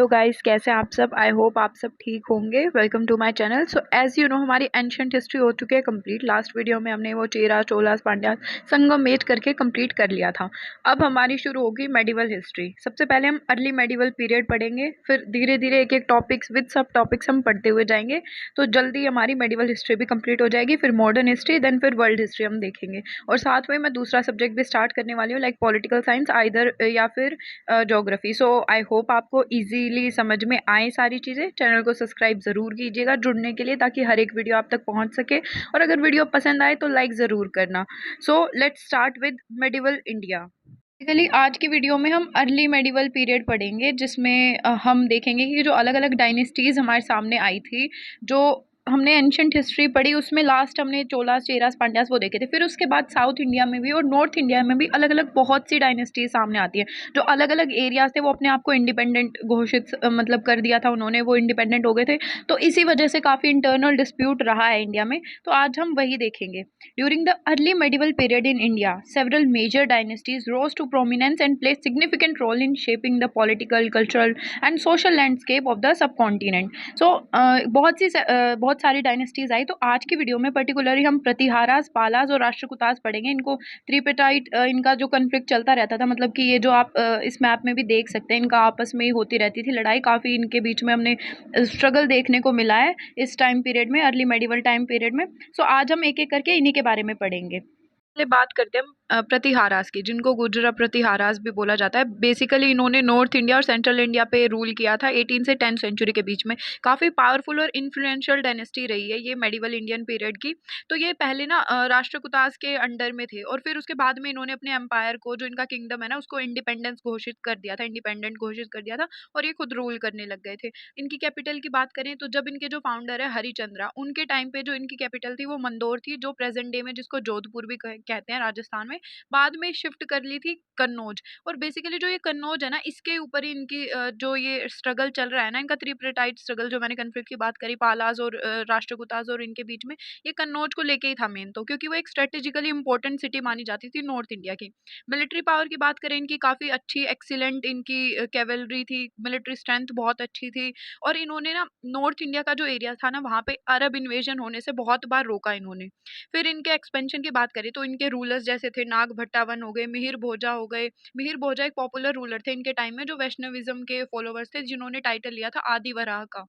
Hello guys, कैसे हैं आप सब। आई होप आप सब ठीक होंगे। Welcome to my channel. So as you know हमारी एंशिएंट हिस्ट्री हो चुकी है कंप्लीट। लास्ट वीडियो में हमने वो चेरा, चोलास, पांड्यास, संगमेट करके कंप्लीट कर लिया था। अब हमारी शुरू होगी मेडिवल हिस्ट्री। सबसे पहले हम अर्ली मेडिवल पीरियड पढ़ेंगे, फिर धीरे धीरे एक एक टॉपिक्स विद सब टॉपिक्स हम पढ़ते हुए जाएंगे। तो जल्दी हमारी मेडिवल हिस्ट्री भी कंप्लीट हो जाएगी। फिर मॉडर्न हिस्ट्री, देन फिर वर्ल्ड हिस्ट्री हम देखेंगे। और साथ में मैं दूसरा सब्जेक्ट भी स्टार्ट करने वाली हूँ, लाइक पॉलिटिकल साइंस आइदर या फिर ज्योग्राफी। सो आई होप आपको इजीली समझ में आए सारी चीज़ें। चैनल को सब्सक्राइब ज़रूर कीजिएगा जुड़ने के लिए, ताकि हर एक वीडियो आप तक पहुंच सके। और अगर वीडियो पसंद आए तो लाइक ज़रूर करना। So let's start with medieval India. Basically आज की वीडियो में हम अर्ली मेडिवल पीरियड पढ़ेंगे, जिसमें हम देखेंगे कि जो अलग अलग डायनेस्टीज़ हमारे सामने आई थी। जो हमने एंशिएंट हिस्ट्री पढ़ी उसमें लास्ट हमने चोलास, चेरास, पांड्यास वो देखे थे। फिर उसके बाद साउथ इंडिया में भी और नॉर्थ इंडिया में भी अलग अलग बहुत सी डायनेस्टीज सामने आती है। जो अलग अलग एरियाज थे वो अपने आप को इंडिपेंडेंट घोषित मतलब कर दिया था उन्होंने, वो इंडिपेंडेंट हो गए थे। तो इसी वजह से काफ़ी इंटरनल डिस्प्यूट रहा है इंडिया में। तो आज हम वही देखेंगे। During the early medieval period in India several major dynasties rose to prominence and play significant role in shaping the political, cultural and social landscape of the subcontinent. So बहुत सारी dynasties आई। तो आज की video में particularly हम प्रतिहारास, पालास और राष्ट्रकूटास पढ़ेंगे। इनको त्रिपेटाइट, इनका जो कन्फ्लिक्ट चलता रहता था, मतलब कि ये जो आप इस मैप में भी देख सकते हैं, इनका आपस में ही होती रहती थी लड़ाई। काफ़ी इनके बीच में हमने स्ट्रगल देखने को मिला है इस टाइम पीरियड में, अर्ली मेडिवल टाइम पीरियड में। सो आज हम एक एक करके इन्हीं के बारे में पढ़ेंगे। पहले बात करते हैं प्रतिहारास की, जिनको गुर्जर प्रतिहारास भी बोला जाता है। बेसिकली इन्होंने नॉर्थ इंडिया और सेंट्रल इंडिया पे रूल किया था 18 से 10 सेंचुरी के बीच में। काफ़ी पावरफुल और इन्फ्लुएंशियल डायनेस्टी रही है ये मेडिवल इंडियन पीरियड की। तो ये पहले ना राष्ट्रकूटास के अंडर में थे, और फिर उसके बाद में इन्होंने अपने एम्पायर को, जो इनका किंगडम है ना, उसको इंडिपेंडेंस घोषित कर दिया था, इंडिपेंडेंट घोषित कर दिया था, और ये खुद रूल करने लग गए थे। इनकी कैपिटल की बात करें तो जब इनके जो फाउंडर है हरिचंद्रा, उनके टाइम पे जो इनकी कैपिटल थी वो मंदोर थी, जो प्रेजेंट डे में जिसको जोधपुर भी कहते हैं राजस्थान में। बाद में शिफ्ट कर ली थी कन्नौज। और बेसिकली जो ये कन्नौज है ना, इसके ऊपर ही इनकी जो ये स्ट्रगल चल रहा है ना, इनका त्रिप्रेटाइट स्ट्रगल, जो मैंने कन्फ्लिक्ट की बात करी पालाज और राष्ट्रकूटास और इनके बीच में, ये कन्नौज को लेके ही था मेन। तो क्योंकि वो एक स्ट्रेटेजिकली इंपॉर्टेंट सिटी मानी जाती थी नॉर्थ इंडिया की। मिलिट्री पावर की बात करें, इनकी काफ़ी अच्छी एक्सीलेंट इनकी कैवलरी थी, मिलिट्री स्ट्रेंथ बहुत अच्छी थी। और इन्होंने ना नॉर्थ इंडिया का जो एरिया था ना, वहाँ पे अरब इन्वेजन होने से बहुत बार रोका इन्होंने। फिर इनके एक्सपेंशन की बात करें तो इनके रूलर्स जैसे थे नाग भट्टावन हो गए, मिहिर भोजा हो गए। मिहिर भोजा एक पॉपुलर रूलर थे इनके टाइम में, जो वैष्णविज्म के फॉलोवर्स थे, जिन्होंने टाइटल लिया था आदि वराह का,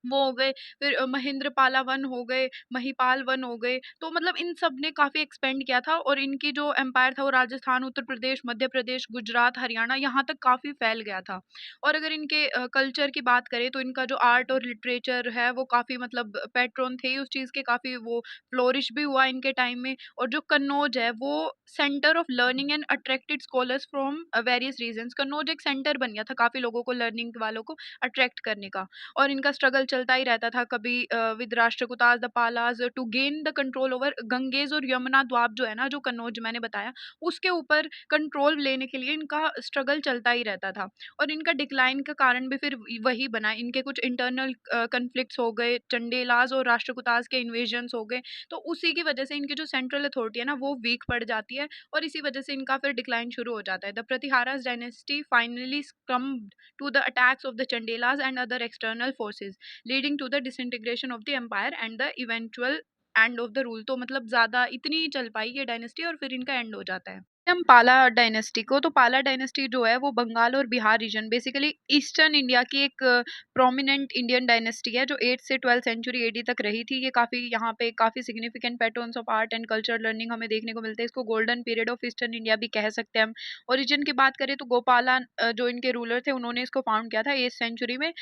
वो हो गए। फिर महेंद्रपाला वन हो गए, महिपाल वन हो गए। तो मतलब इन सब ने काफ़ी एक्सपेंड किया था, और इनकी जो एम्पायर था वो राजस्थान, उत्तर प्रदेश, मध्य प्रदेश, गुजरात, हरियाणा, यहाँ तक काफ़ी फैल गया था। और अगर इनके कल्चर की बात करें तो इनका जो आर्ट और लिटरेचर है वो काफ़ी, मतलब पैट्रन थे उस चीज़ के, काफ़ी वो फ्लोरिश भी हुआ इनके टाइम में। और जो कन्नौज है वो centre of learning and attracted scholars from various regions. Kannauj एक सेंटर बन गया था काफ़ी लोगों को, लर्निंग वालों को अट्रैक्ट करने का। और इनका स्ट्रगल चलता ही रहता था, कभी with Rashtrakutas, the Palas, to gain the control over Ganges और यमुना द्वाब, जो है ना, जो कन्नौज मैंने बताया, उसके ऊपर कंट्रोल लेने के लिए इनका स्ट्रगल चलता ही रहता था। और इनका डिक्लाइन का कारण भी फिर वही बना, इनके कुछ इंटरनल कन्फ्लिक्ट्स हो गए, चंडेलास और राष्ट्रकूटास के इन्वेजन्स हो गए। तो उसी की वजह से इनकी जो सेंट्रल अथॉरिटी है ना, वो वीक पड़ जाती है, और इसी वजह से इनका फिर डिक्लाइन शुरू हो जाता है। The Pratiharas dynasty finally succumbed to the attacks of the Chandelas and other external forces, leading to the disintegration of the empire and the eventual end of the rule। तो मतलब ज़्यादा इतनी ही चल पाई ये डायनेस्टी, और फिर इनका एंड हो जाता है। हम पाला डायनेस्टी को, तो पाला डायनेस्टी जो है वो बंगाल और Bihar region, basically eastern India की एक प्रोमिनेंट इंडियन डायनेस्टी है, जो 8 से 12 सेंचुरी एडी तक रही थी। ये काफ़ी, यहाँ पे काफ़ी significant patterns of art and culture learning हमें देखने को मिलते हैं। इसको golden period of eastern India भी कह सकते हैं हम। ओरिजिन की बात करें तो गोपाला जो इनके रूलर थे, उन्होंने इसको फाउंड किया था 8th सेंचुरी में,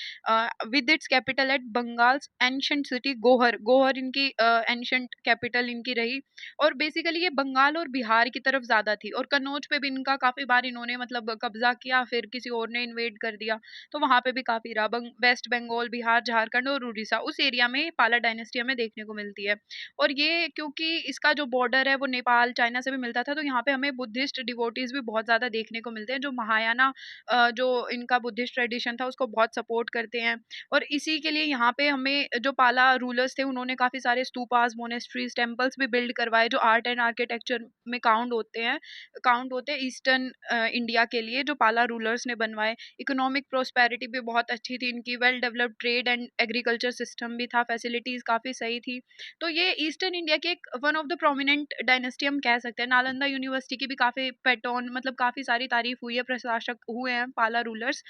with its capital eight Bengal's ancient city Gohar. Gohar इनकी एंशंट कैपिटल इनकी रही। और बेसिकली ये बंगाल और बिहार की तरफ ज़्यादा थी, और कन्नौज पे भी इनका काफ़ी बार इन्होंने मतलब कब्जा किया, फिर किसी और ने इन्वेड कर दिया, तो वहाँ पे भी काफ़ी रहा। वेस्ट बंगाल, बिहार, झारखंड और उड़ीसा, उस एरिया में पाला डायनेस्टी हमें देखने को मिलती है। और ये क्योंकि इसका जो बॉर्डर है वो नेपाल, चाइना से भी मिलता था, तो यहाँ पे हमें बुद्धिस्ट डिवोटीज भी बहुत ज़्यादा देखने को मिलते हैं, जो महायाना जो इनका बुद्धिस्ट ट्रेडिशन था उसको बहुत सपोर्ट करते हैं। और इसी के लिए यहाँ पे हमें जो पाला रूलर्स थे, उन्होंने काफ़ी सारे स्तूपास, मोनेस्ट्रीज, टेम्पल्स भी बिल्ड करवाए, जो आर्ट एंड आर्किटेक्चर में काउंट होते हैं। काउंट होते हैं ईस्टर्न इंडिया के लिए, जो पाला रूलर्स ने बनवाए। इकोनॉमिक प्रोस्पेरिटी भी बहुत अच्छी थी इनकी, well developed trade and agriculture system भी था, फैसिलिटीज़ काफ़ी सही थी। तो ये ईस्टर्न इंडिया की एक one of the prominent dynasty हम कह सकते हैं। नालंदा यूनिवर्सिटी की भी काफ़ी पेटोन मतलब काफ़ी सारी तारीफ हुई है, प्रशासक हुए हैं पाला रूलर्स।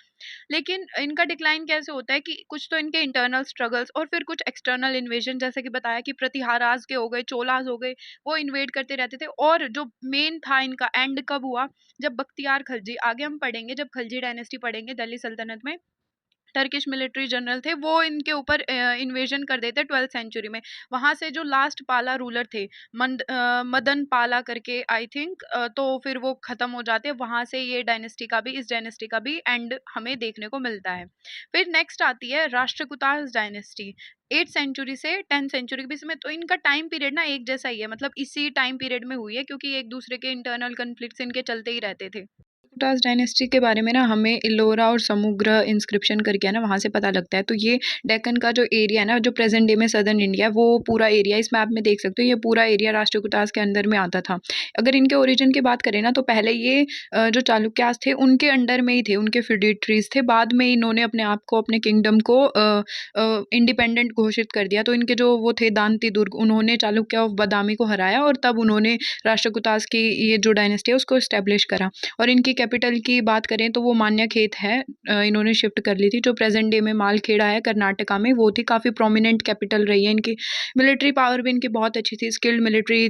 लेकिन इनका डिक्लाइन कैसे होता है कि कुछ तो इनके इंटरनल स्ट्रगल्स और फिर कुछ एक्सटर्नल इन्वेजन, जैसे कि बताया कि प्रतिहाराज के हो गए, चोलाज हो गए, वो इन्वेड करते रहते थे। और जो मेन था इनका एंड कब हुआ, जब बख्तियार खलजी, आगे हम पढ़ेंगे जब खलजी डायनेस्टी पढ़ेंगे दिल्ली सल्तनत में, टर्किश मिलिट्री जनरल थे, वो इनके ऊपर इन्वेजन कर देते 12th सेंचुरी में। वहाँ से जो लास्ट पाला रूलर थे मदन पाला करके आई थिंक, तो फिर वो ख़त्म हो जाते हैं। वहाँ से ये डायनेस्टी का भी, इस डायनेस्टी का भी एंड हमें देखने को मिलता है। फिर नेक्स्ट आती है राष्ट्रकूटाज डायनेस्टी, 8th सेंचुरी से 10th सेंचुरी के बीच में। तो इनका टाइम पीरियड ना एक जैसा ही है, मतलब इसी टाइम पीरियड में हुई है, क्योंकि एक दूसरे के इंटरनल कन्फ्लिक्ट्स इनके चलते ही रहते थे। राष्ट्रकूटाज डायनेस्टी के बारे में ना हमें इलोरा और समुद्र इंस्क्रिप्शन करके है ना वहाँ से पता लगता है। तो ये डेक्कन का जो एरिया है ना, जो प्रेजेंट डे में सदर्न इंडिया है, वो पूरा एरिया इस मैप में देख सकते हो, ये पूरा एरिया राष्ट्रकूटाज के अंडर में आता था। अगर इनके ओरिजिन की बात करें ना, तो पहले ये जो चालुक्यास थे उनके अंडर में ही थे, उनके फिडिट्रीज थे। बाद में इन्होंने अपने आप को, अपने किंगडम को इंडिपेंडेंट घोषित कर दिया। तो इनके जो वो थे दांती दुर्ग, उन्होंने चालुक्य ऑफ बादामी को हराया और तब उन्होंने राष्ट्रकूटाज की ये जो डायनेस्टी है उसको इस्टेब्लिश करा। और इनकी कैपिटल की बात करें तो वो मान्यखेत है, इन्होंने शिफ्ट कर ली थी। जो प्रेजेंट डे में मालखेड़ा है कर्नाटका में, वो थी काफ़ी प्रोमिनेंट कैपिटल रही है इनकी। मिलिट्री पावर भी इनकी बहुत अच्छी थी, स्किल्ड मिलिट्री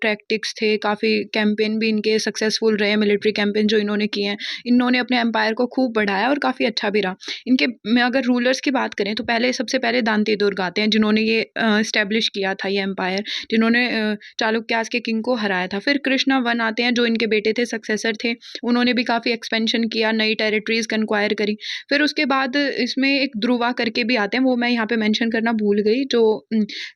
टैक्टिक्स थे, काफ़ी कैंपेन भी इनके सक्सेसफुल रहे, मिलिट्री कैंपेन जो इन्होंने किए हैं। इन्होंने अपने एम्पायर को खूब बढ़ाया और काफ़ी अच्छा भी रहा। इनके में अगर रूलर्स की बात करें तो पहले सबसे पहले दांती दुर्ग आते हैं, जिन्होंने ये इस्टेब्लिश किया था ये एम्पायर, जिन्होंने चालुक्यास के किंग को हराया था। फिर कृष्णा वन आते हैं, जो इनके बेटे थे, सक्सेसर थे, उन्होंने भी काफ़ी एक्सपेंशन किया, नई टेरिटरीज कंक्वायर करी। फिर उसके बाद इसमें एक ध्रुवा करके भी आते हैं, वो मैं यहाँ पे मेंशन करना भूल गई, जो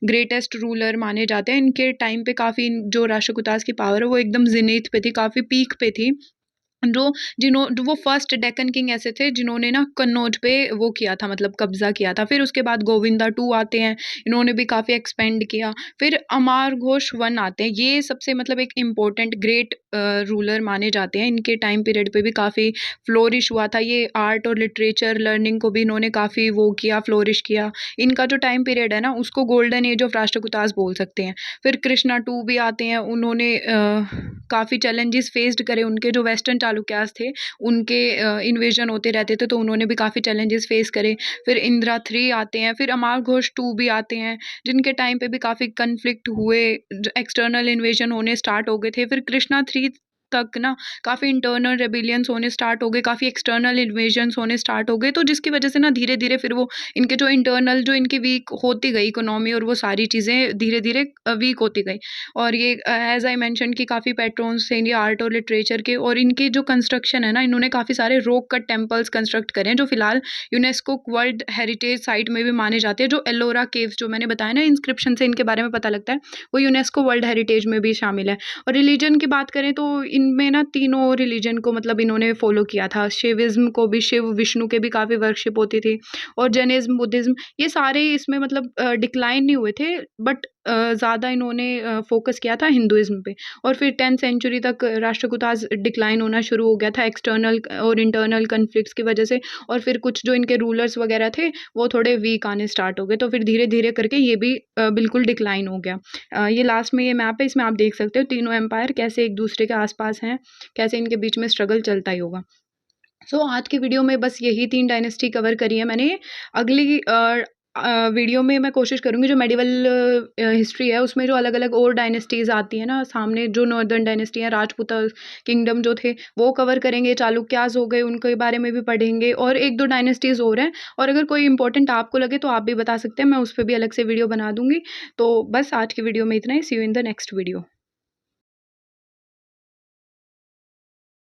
ग्रेटेस्ट रूलर माने जाते हैं। इनके टाइम पे काफ़ी जो राष्ट्रकूटाज की पावर है वो एकदम जिनीथ पे थी, काफ़ी पीक पे थी। जो वो फर्स्ट डेक्कन किंग ऐसे थे जिन्होंने ना कन्नौज पे वो किया था, मतलब कब्जा किया था। फिर उसके बाद गोविंदा टू आते हैं, इन्होंने भी काफ़ी एक्सपेंड किया। फिर अमार घोष वन आते हैं, ये सबसे मतलब एक इम्पोर्टेंट ग्रेट रूलर माने जाते हैं। इनके टाइम पीरियड पे भी काफ़ी फ्लोरिश हुआ था, ये आर्ट और लिटरेचर लर्निंग को भी इन्होंने काफ़ी वो किया, फ्लोरिश किया। इनका जो टाइम पीरियड है ना उसको गोल्डन एज ऑफ राष्ट्रकूटाज बोल सकते हैं। फिर कृष्णा टू भी आते हैं, उन्होंने काफ़ी चैलेंजेस फेस्ड करे, उनके जो वेस्टर्न चालुक्यास थे उनके इन्वेजन होते रहते थे, तो उन्होंने भी काफ़ी चैलेंजेस फेस करे। फिर इंदिरा थ्री आते हैं, फिर अमार घोष टू भी आते हैं, जिनके टाइम पे भी काफ़ी कन्फ्लिक्ट हुए, एक्सटर्नल इन्वेजन होने स्टार्ट हो गए थे। फिर कृष्णा थ्री तक ना काफ़ी इंटरनल रेबिलियंस होने स्टार्ट हो गए, काफ़ी एक्सटर्नल इन्वेजन्स होने स्टार्ट हो गए, तो जिसकी वजह से ना धीरे धीरे फिर वो इनके जो इंटरनल जो इनकी वीक होती गई इकोनॉमी और वो सारी चीज़ें धीरे धीरे वीक होती गई। और ये एज आई मेंशन कि काफ़ी पैट्रोन्स थे इनके आर्ट और लिटरेचर के, और इनकी जो कंस्ट्रक्शन है ना, इन्होंने काफ़ी सारे रॉक कट टेम्पल्स कंस्ट्रक्ट करे हैं, जो फिलहाल यूनेस्को वर्ल्ड हेरिटेज साइट में भी माने जाते हैं। जो एलोरा केव्स जो मैंने बताया ना, इंस्क्रिप्शन से इनके बारे में पता लगता है, वो यूनेस्को वर्ल्ड हेरिटेज में भी शामिल है। और रिलीजन की बात करें तो इनमें ना तीनों रिलीजन को मतलब इन्होंने फॉलो किया था। शिविज्म को भी, शिव विष्णु के भी काफ़ी वर्शिप होती थी, और जैनिज्म बुद्धिज्म ये सारे इसमें मतलब डिक्लाइन नहीं हुए थे, बट ज़्यादा इन्होंने फोकस किया था हिंदुइज्म पे। और फिर 10th सेंचुरी तक राष्ट्रकूटाज डिक्लाइन होना शुरू हो गया था एक्सटर्नल और इंटरनल कन्फ्लिक्ट्स की वजह से, और फिर कुछ जो इनके रूलर्स वगैरह थे वो थोड़े वीक आने स्टार्ट हो गए, तो फिर धीरे धीरे करके ये भी बिल्कुल डिक्लाइन हो गया। ये लास्ट में ये मैप है, इसमें आप देख सकते हो तीनों एम्पायर कैसे एक दूसरे के आसपास हैं, कैसे इनके बीच में स्ट्रगल चलता ही होगा। सो आज की वीडियो में बस यही 3 डायनेस्टी कवर करी है मैंने। अगली वीडियो में मैं कोशिश करूँगी जो मेडिवल हिस्ट्री है उसमें जो अलग-अलग और डायनेस्टीज़ आती हैं ना सामने, जो नॉर्दर्न डायनेस्टी है, राजपूत किंगडम जो थे वो कवर करेंगे, चालुक्यास हो गए उनके बारे में भी पढ़ेंगे, और 1-2 डायनेस्टीज़ और हैं। और अगर कोई इंपॉर्टेंट आपको लगे तो आप भी बता सकते हैं, मैं उस पे भी अलग से वीडियो बना दूँगी। तो बस आज की वीडियो में इतना ही। See you in the next video.